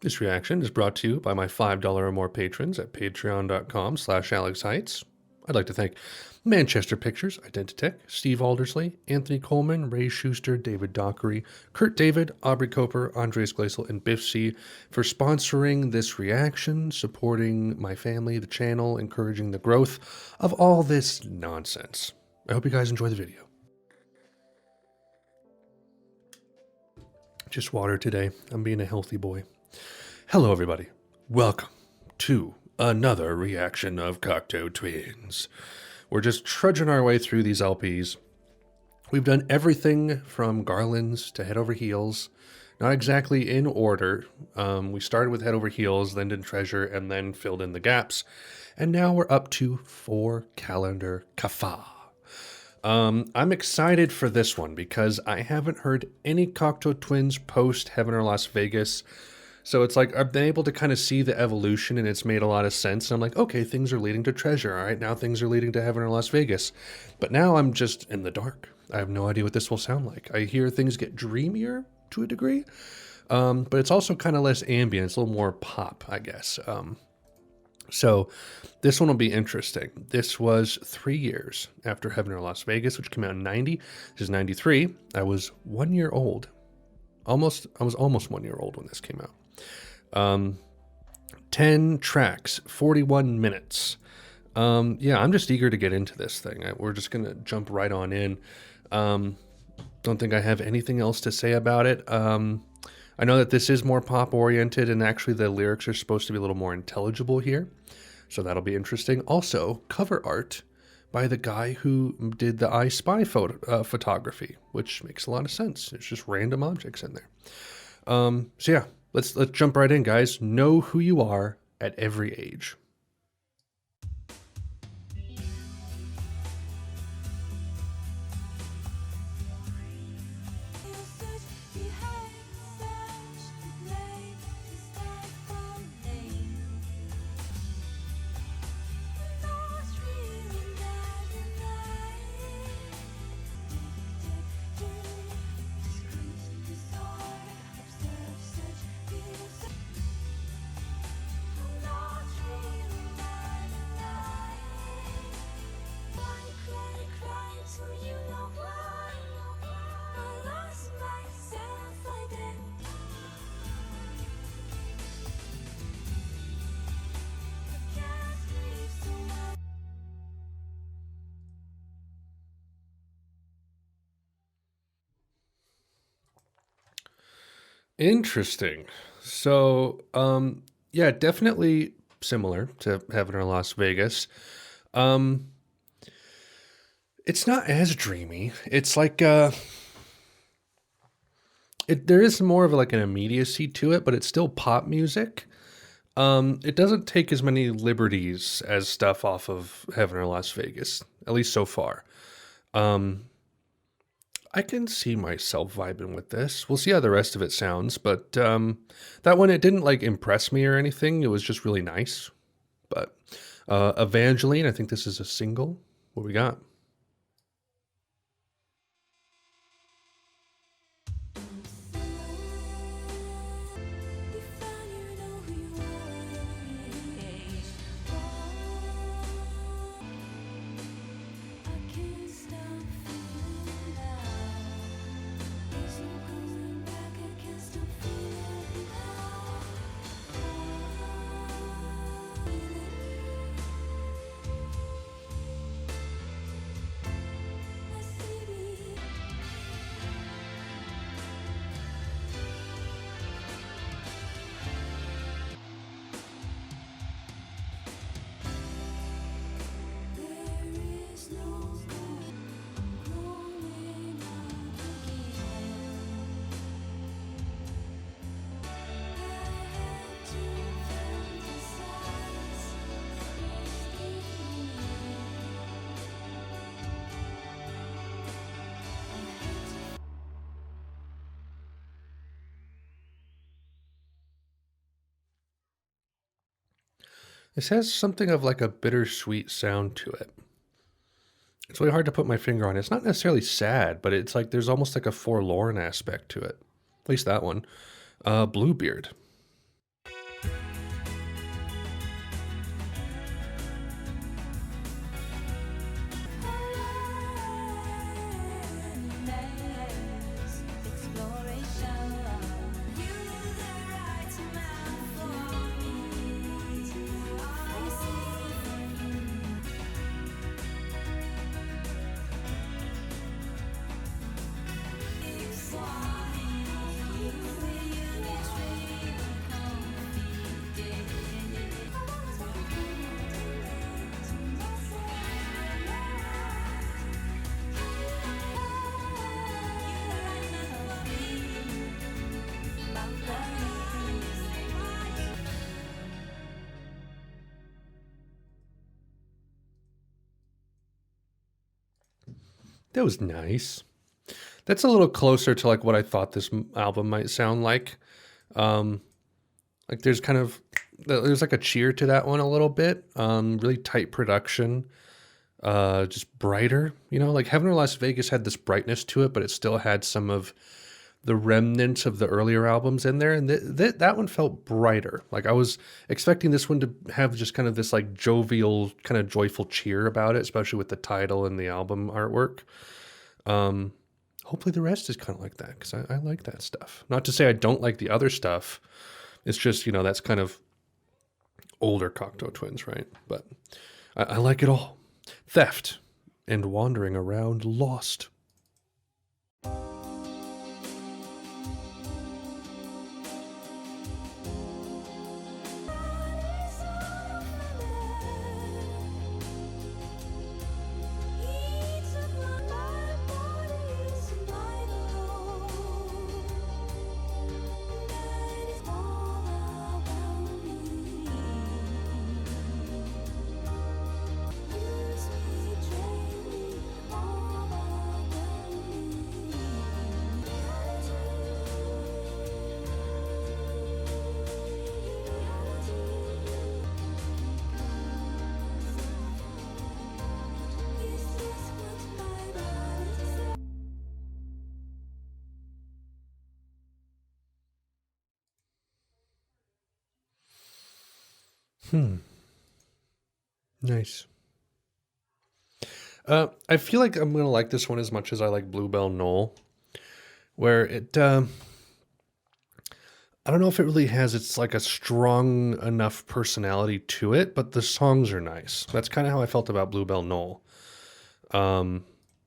This reaction is brought to you by my $5 or more patrons at patreon.com/AlexHeitz. I'd like to thank Manchester Pictures, Identitech, Steve Aldersley, Anthony Coleman, Ray Schuster, David Dockery, Kurt David, Aubrey Coper, Andres Gleisel, and Biff C for sponsoring this reaction, supporting my family, the channel, encouraging the growth of all this nonsense. I hope you guys enjoy the video. Just water today. I'm being a healthy boy. Hello, everybody. Welcome to another reaction of Cocteau Twins. We're just trudging our way through these LPs. We've done everything from Garlands to Head Over Heels. Not exactly in order. We started with Head Over Heels, then did Treasure, and then filled in the gaps. And now we're up to 4 Calendar Café. I'm excited for this one because I haven't heard any Cocteau Twins post Heaven or Las Vegas. So it's like I've been able to kind of see the evolution and it's made a lot of sense. And I'm like, okay, things are leading to Treasure. All right, now things are leading to Heaven or Las Vegas. But now I'm just in the dark. I have no idea what this will sound like. I hear things get dreamier to a degree, but it's also kind of less ambient. It's a little more pop, I guess. So this one will be interesting. This was 3 years after Heaven or Las Vegas, which came out in 90. This is 93. I was 1 year old. I was almost 1 year old when this came out. 10 tracks, 41 minutes. Yeah, I'm just eager to get into this thing. We're just going to jump right on in. Don't think I have anything else to say about it. I know that this is more pop oriented and actually the lyrics are supposed to be a little more intelligible here. So that'll be interesting. Also, cover art by the guy who did the I Spy photography, which makes a lot of sense. It's just random objects in there. So yeah, let's jump right in, guys. Know who you are at every age. Interesting. So, yeah, definitely similar to Heaven or Las Vegas. It's not as dreamy. It's like there is more of like an immediacy to it, but it's still pop music. It doesn't take as many liberties as stuff off of Heaven or Las Vegas, at least so far. I can see myself vibing with this. We'll see how the rest of it sounds, but that one, it didn't like impress me or anything. It was just really nice. But Evangeline, I think this is a single. What we got? This has something of like a bittersweet sound to it. It's really hard to put my finger on it. It's not necessarily sad, but it's like there's almost like a forlorn aspect to it. At least that one. Bluebeard. That was nice. That's a little closer to like what I thought this album might sound like. Um, like there's like a cheer to that one a little bit. Really tight production. Just brighter. Like Heaven or Las Vegas had this brightness to it, but it still had some of the remnants of the earlier albums in there, and that one felt brighter. Like I was expecting this one to have just kind of this like jovial, kind of joyful cheer about it, especially with the title and the album artwork. Um, Hopefully the rest is kind of like that because I like that stuff. Not to say I don't like the other stuff. It's just that's kind of older Cocteau Twins, right? But I like it all. Theft and wandering around lost. Nice. I feel like I'm gonna like this one as much as I like Bluebell Knoll, where I don't know if it really has it's like a strong enough personality to it, but the songs are nice. That's kind of how I felt about Bluebell Knoll. Um,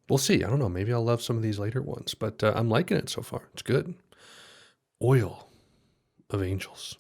we'll see. I don't know. Maybe I'll love some of these later ones, but I'm liking it so far. It's good. Oil of Angels.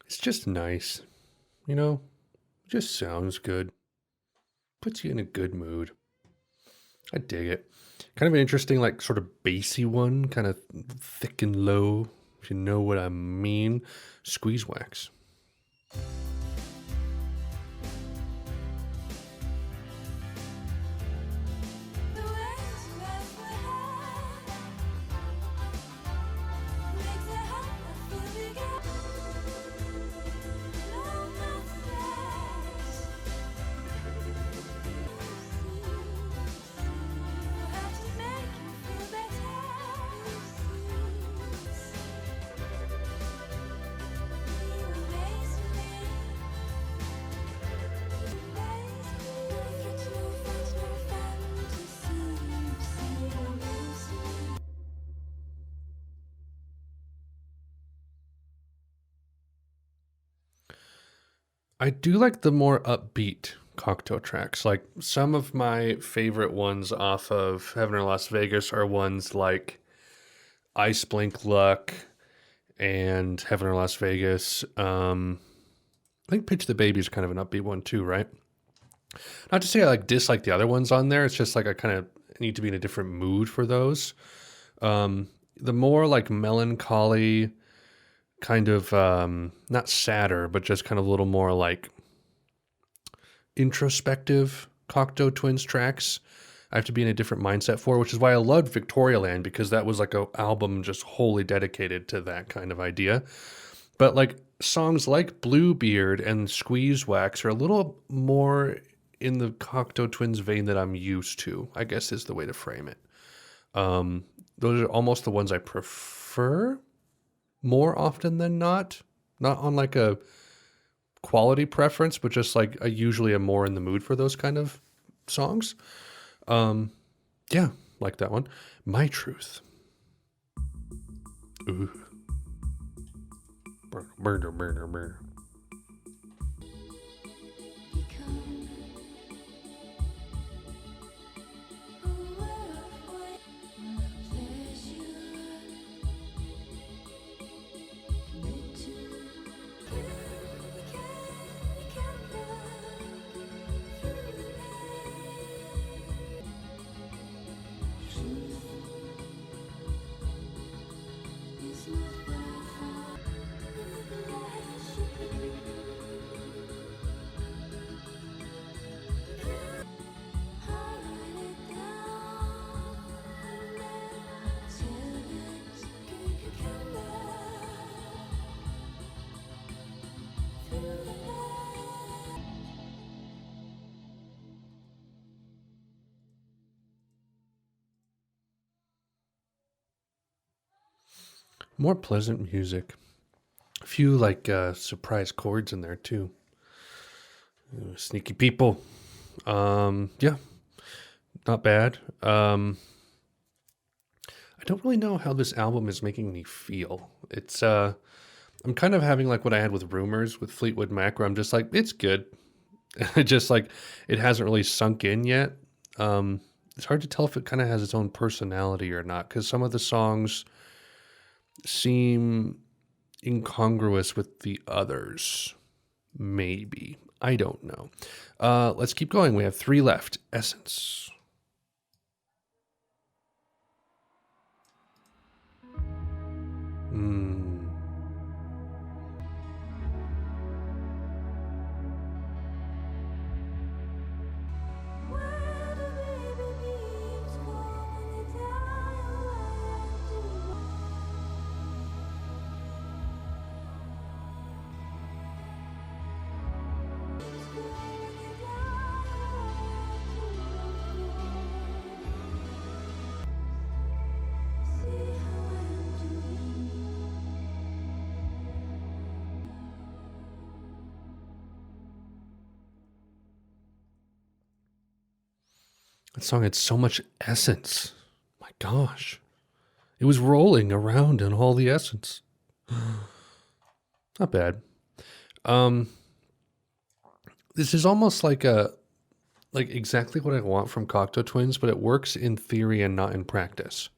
It's just nice, you know. Just sounds good. Puts you in a good mood. I dig it. Kind of an interesting, like, sort of bassy one, kind of thick and low, if you know what I mean. Squeeze wax. I do like the more upbeat Cocteau tracks. Like some of my favorite ones off of Heaven or Las Vegas are ones like Ice Blink Luck and Heaven or Las Vegas. I think Pitch the Baby is kind of an upbeat one too, right? Not to say I like dislike the other ones on there. It's just like I kind of need to be in a different mood for those. The more like melancholy, kind of not sadder, but just kind of a little more like introspective Cocteau Twins tracks I have to be in a different mindset for, which is why I loved Victoria Land, because that was like a album just wholly dedicated to that kind of idea. But like songs like Bluebeard and Squeeze Wax are a little more in the Cocteau Twins vein that I'm used to, I guess is the way to frame it. Those are almost the ones I prefer more often than not. Not on like a quality preference, but just like I usually am more in the mood for those kind of songs. Yeah, like that one. My Truth. Ooh. Murder, murder, murder. More pleasant music. A few like surprise chords in there too. Sneaky people. Yeah, not bad. I don't really know how this album is making me feel. It's I'm kind of having like what I had with Rumors with Fleetwood Mac, where I'm just like, it's good. It just like it hasn't really sunk in yet. It's hard to tell if it kind of has its own personality or not, because some of the songs seem incongruous with the others. Maybe. I don't know. Let's keep going. We have 3 left. Essence. That song had so much essence. My gosh. It was rolling around in all the essence. Not bad. This is almost like exactly what I want from Cocteau Twins, but it works in theory and not in practice.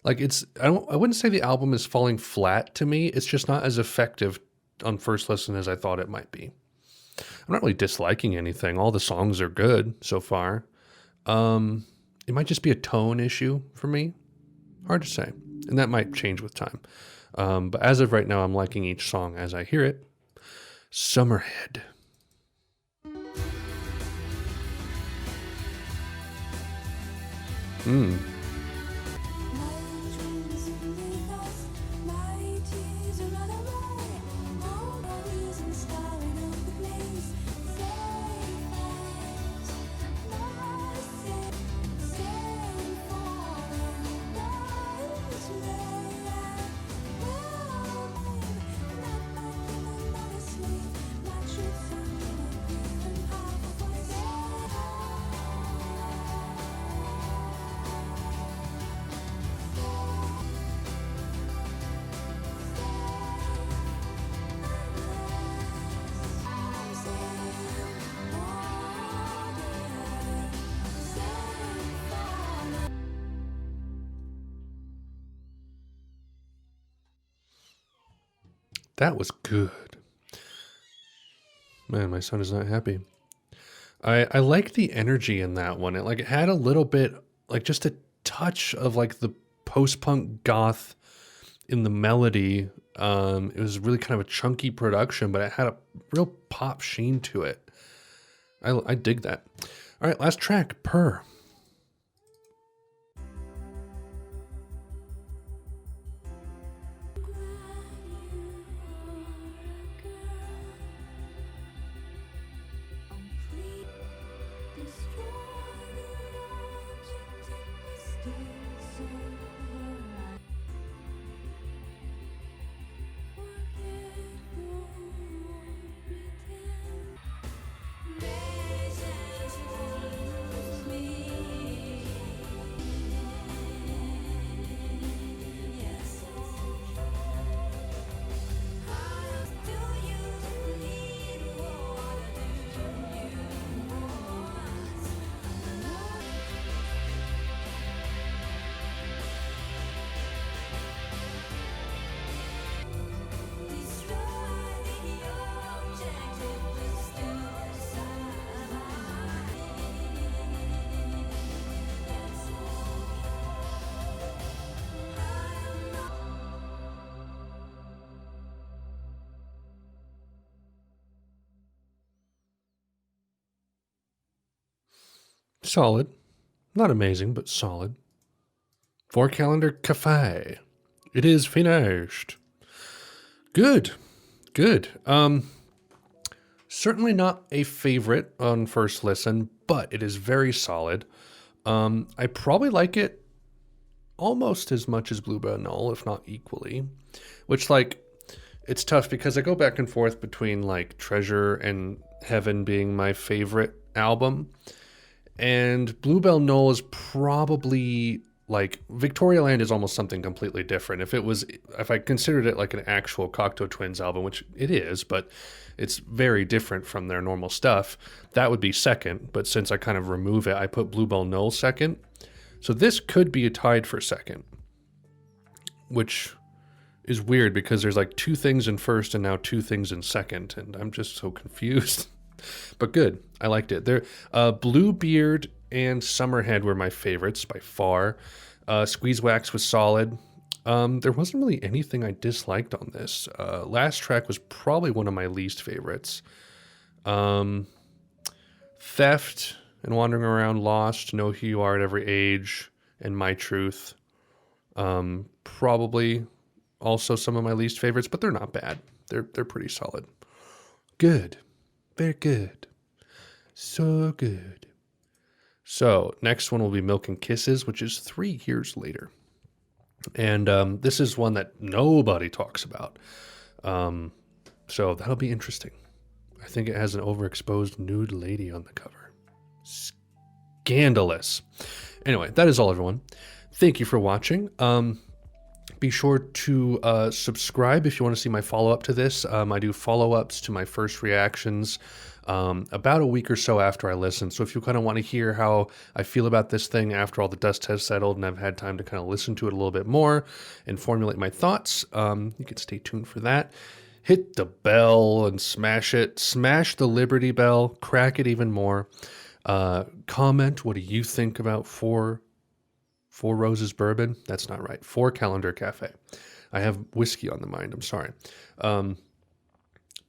Like I wouldn't say the album is falling flat to me. It's just not as effective on first listen as I thought it might be. I'm not really disliking anything. All the songs are good so far. It might just be a tone issue for me. Hard to say. And that might change with time. But as of right now, I'm liking each song as I hear it. Summerhead. That was good. Man, my son is not happy. I like the energy in that one. It had a little bit, like just a touch of like the post-punk goth in the melody. It was really kind of a chunky production, but it had a real pop sheen to it. I dig that. All right, last track, Purr. Solid. Not amazing, but solid. 4 Calendar Café. It is finished. Good. Good. Certainly not a favorite on first listen, but it is very solid. I probably like it almost as much as Bluebeard Null, if not equally. Which, like, it's tough because I go back and forth between, like, Treasure and Heaven being my favorite album. And Bluebell Knoll is probably, like, Victoria Land is almost something completely different. If I considered it like an actual Cocteau Twins album, which it is, but it's very different from their normal stuff, that would be second. But since I kind of remove it, I put Bluebell Knoll second. So this could be tied for second, which is weird because there's like 2 things in first and now 2 things in second, and I'm just so confused. But good. I liked it. Bluebeard and Summerhead were my favorites by far. Squeeze Wax was solid. There wasn't really anything I disliked on this. Last track was probably one of my least favorites. Theft and Wandering Around Lost, Know Who You Are at Every Age, and My Truth. Probably also some of my least favorites, but they're not bad. They're pretty solid. Good. Very good. So good. So next one will be Milk and Kisses, which is 3 years later. And this is one that nobody talks about. So that'll be interesting. I think it has an overexposed nude lady on the cover. Scandalous. Anyway, that is all, everyone. Thank you for watching. Be sure to subscribe if you want to see my follow-up to this. I do follow-ups to my first reactions about a week or so after I listen. So if you kind of want to hear how I feel about this thing after all the dust has settled and I've had time to kind of listen to it a little bit more and formulate my thoughts, you can stay tuned for that. Hit the bell and smash it. Smash the Liberty Bell. Crack it even more. Comment, what do you think about Four Roses Bourbon? That's not right. 4 Calendar Cafe. I have whiskey on the mind. I'm sorry.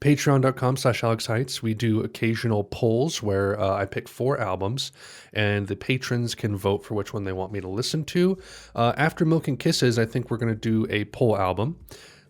Patreon.com/AlexHeitz. We do occasional polls where I pick 4 albums and the patrons can vote for which one they want me to listen to. After Milk and Kisses, I think we're going to do a poll album.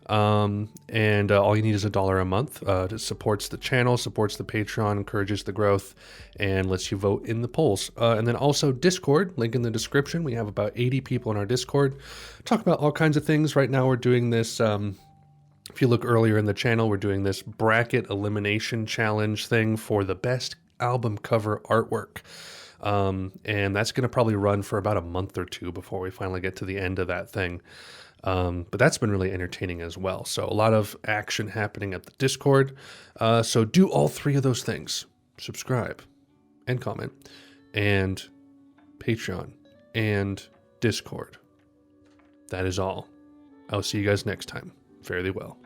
And all you need is $1 a month. It supports the channel, supports the Patreon, encourages the growth, and lets you vote in the polls. And then also Discord, link in the description. We have about 80 people in our Discord. Talk about all kinds of things. Right now we're doing this, if you look earlier in the channel, we're doing this bracket elimination challenge thing for the best album cover artwork. And that's going to probably run for about a month or 2 before we finally get to the end of that thing. But that's been really entertaining as well. So a lot of action happening at the Discord. So do all 3 of those things. Subscribe and comment and Patreon and Discord. That is all. I'll see you guys next time. Fare thee well.